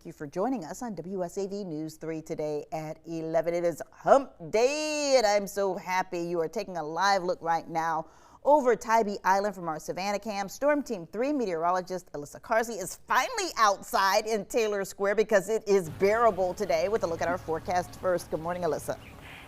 Thank you for joining us on WSAV News 3 today at 11. It is Hump Day, and I'm so happy you are taking a live look right now over Tybee Island from our Savannah cam. Storm Team 3 meteorologist Alyssa Carsey is finally outside in Taylor Square because it is bearable today. With a look at our forecast first. Good morning, Alyssa.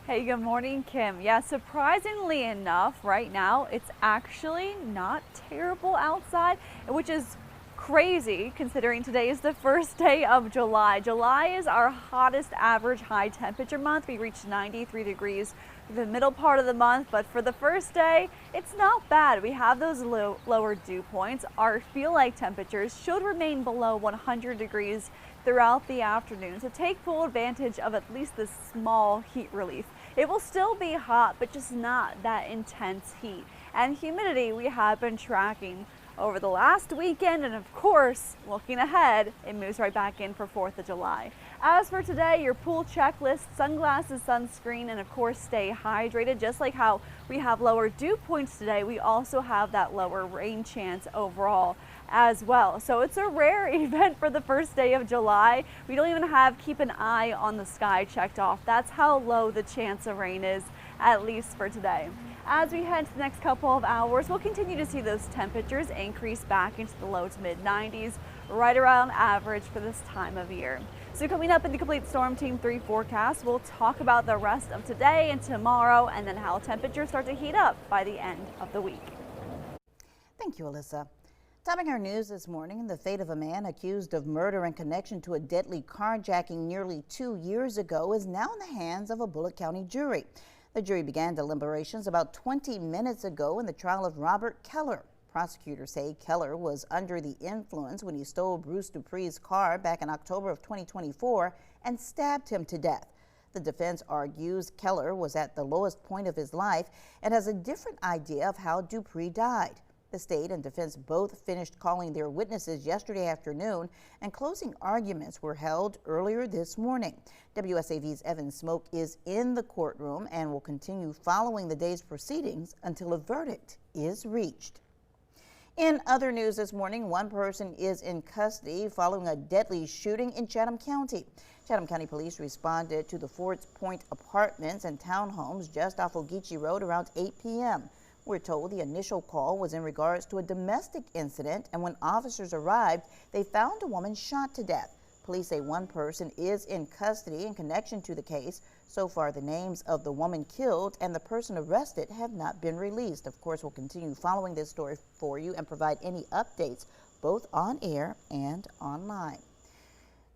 Hey, good morning, Kim. Yeah, surprisingly enough, right now it's actually not terrible outside, which is crazy considering today is the first day of July. July is our hottest average high temperature month. We reached 93 degrees for the middle part of the month, but for the first day, it's not bad. We have those lower dew points. Our feel-like temperatures should remain below 100 degrees throughout the afternoon, so take full advantage of at least this small heat relief. It will still be hot, but just not that intense heat. And humidity we have been tracking over the last weekend, and of course, looking ahead, it moves right back in for 4th of July. As for today, your pool checklist, sunglasses, sunscreen, and of course stay hydrated. Just like how we have lower dew points today, we also have that lower rain chance overall as well. So it's a rare event for the first day of July. We don't even have keep an eye on the sky checked off. That's how low the chance of rain is, at least for today. As we head to the next couple of hours, we'll continue to see those temperatures increase back into the low to mid 90s, right around average for this time of year. So coming up in the complete Storm Team 3 forecast, we'll talk about the rest of today and tomorrow, and then how temperatures start to heat up by the end of the week. Thank you, Alyssa. Topping our news this morning, the fate of a man accused of murder in connection to a deadly carjacking nearly 2 years ago is now in the hands of a Bullitt County jury. The jury began deliberations about 20 minutes ago in the trial of Robert Keller. Prosecutors say Keller was under the influence when he stole Bruce Dupree's car back in October of 2024 and stabbed him to death. The defense argues Keller was at the lowest point of his life and has a different idea of how Dupree died. The state and defense both finished calling their witnesses yesterday afternoon, and closing arguments were held earlier this morning. WSAV's Evan Smoke is in the courtroom and will continue following the day's proceedings until a verdict is reached. In other news this morning, one person is in custody following a deadly shooting in Chatham County. Chatham County Police responded to the Fords Point apartments and townhomes just off Ogeechee Road around 8 p.m. We're told the initial call was in regards to a domestic incident, and when officers arrived, they found a woman shot to death. Police say one person is in custody in connection to the case. So far, the names of the woman killed and the person arrested have not been released. Of course, we'll continue following this story for you and provide any updates both on air and online.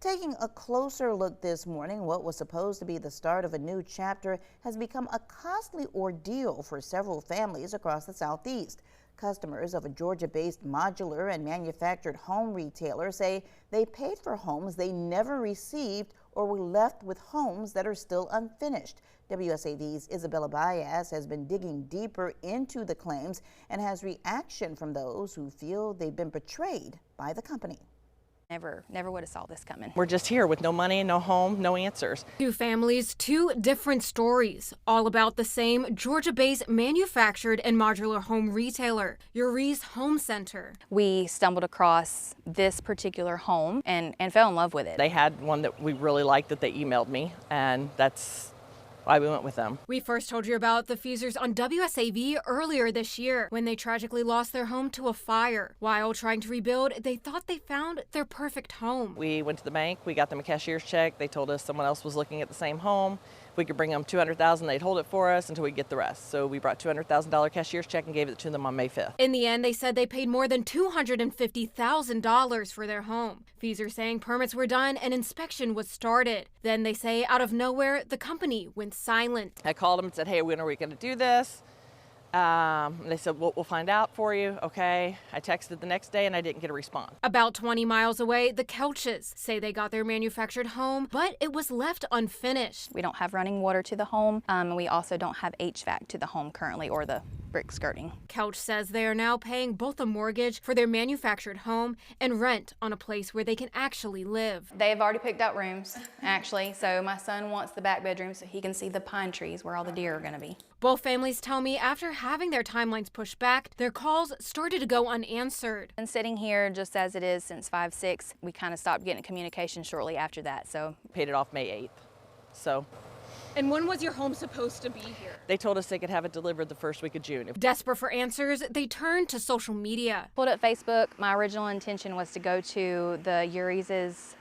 Taking a closer look this morning, what was supposed to be the start of a new chapter has become a costly ordeal for several families across the Southeast. Customers of a Georgia-based modular and manufactured home retailer say they paid for homes they never received or were left with homes that are still unfinished. WSAV's Isabella Baez has been digging deeper into the claims and has reaction from those who feel they've been betrayed by the company. Never would have saw this coming. We're just here with no money, no home, no answers. Two families, two different stories, all about the same Georgia-based manufactured and modular home retailer, Uri's Home Center. We stumbled across this particular home and fell in love with it. They had one that we really liked that they emailed me, and that's why we went with them. We first told you about the Feasers on WSAV earlier this year when they tragically lost their home to a fire. While trying to rebuild, they thought they found their perfect home. We went to the bank, we got them a cashier's check. They told us someone else was looking at the same home. If we could bring them $200,000, they'd hold it for us until we get the rest. So we brought $200,000 cashier's check and gave it to them on May 5th. In the end, they said they paid more than $250,000 for their home. Feasers saying permits were done and inspection was started. Then they say out of nowhere, the company went silent. I called them and said, hey, when are we going to do this? They said, we'll find out for you. Okay. I texted the next day and I didn't get a response. About 20 miles away, the Kelches say they got their manufactured home, but it was left unfinished. We don't have running water to the home, and we also don't have HVAC to the home currently, or the brick skirting. Couch says they are now paying both a mortgage for their manufactured home and rent on a place where they can actually live. They've already picked out rooms, actually, so my son wants the back bedroom so he can see the pine trees where all the deer are going to be. Both families tell me after having their timelines pushed back, their calls started to go unanswered. And sitting here just as it is since 5/6, we kind of stopped getting communication shortly after that. So Paid it off May 8th. So And when was your home supposed to be here? they told us they could have it delivered the first week of June. Desperate for answers, they turned to social media. pulled up Facebook. My original intention was to go to the Uri's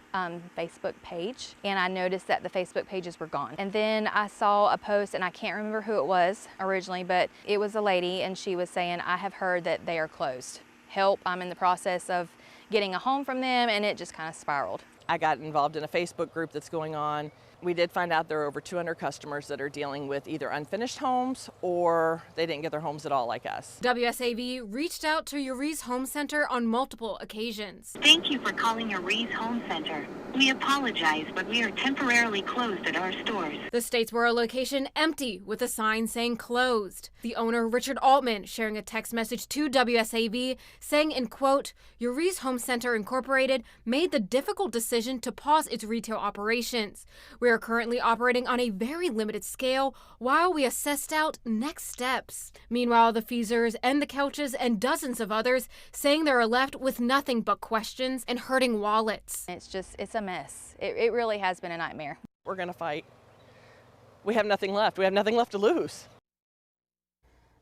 Facebook page, and I noticed that the Facebook pages were gone. And then I saw a post, and I can't remember who it was originally, but it was a lady, and she was saying, I have heard that they are closed. Help, I'm in the process of getting a home from them, and it just kind of spiraled. I got involved in a Facebook group that's going on. We did find out there are over 200 customers that are dealing with either unfinished homes or they didn't get their homes at all like us. WSAV reached out to Uri's Home Center on multiple occasions. Thank you for calling Uri's Home Center. We apologize, but we are temporarily closed at our stores. The Statesboro location empty with a sign saying closed. The owner, Richard Altman, sharing a text message to WSAV saying, in quote, Uri's Home Center Incorporated made the difficult decision to pause its retail operations. We are currently operating on a very limited scale while we assessed out next steps. Meanwhile, the Feasers and the Couches and dozens of others saying they are left with nothing but questions and hurting wallets. It's a mess. It really has been a nightmare. We're going to fight. We have nothing left. We have nothing left to lose.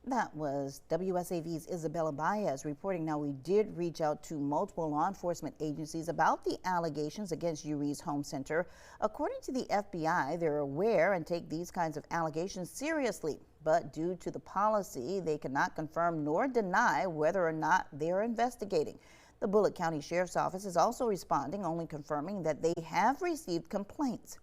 That was WSAV's Isabella Baez reporting. Now, we did reach out to multiple law enforcement agencies about the allegations against Uri's Home Center. According to the FBI, they're aware and take these kinds of allegations seriously. But due to the policy, they cannot confirm nor deny whether or not they are investigating. The Bullitt County Sheriff's Office is also responding, only confirming that they have received complaints.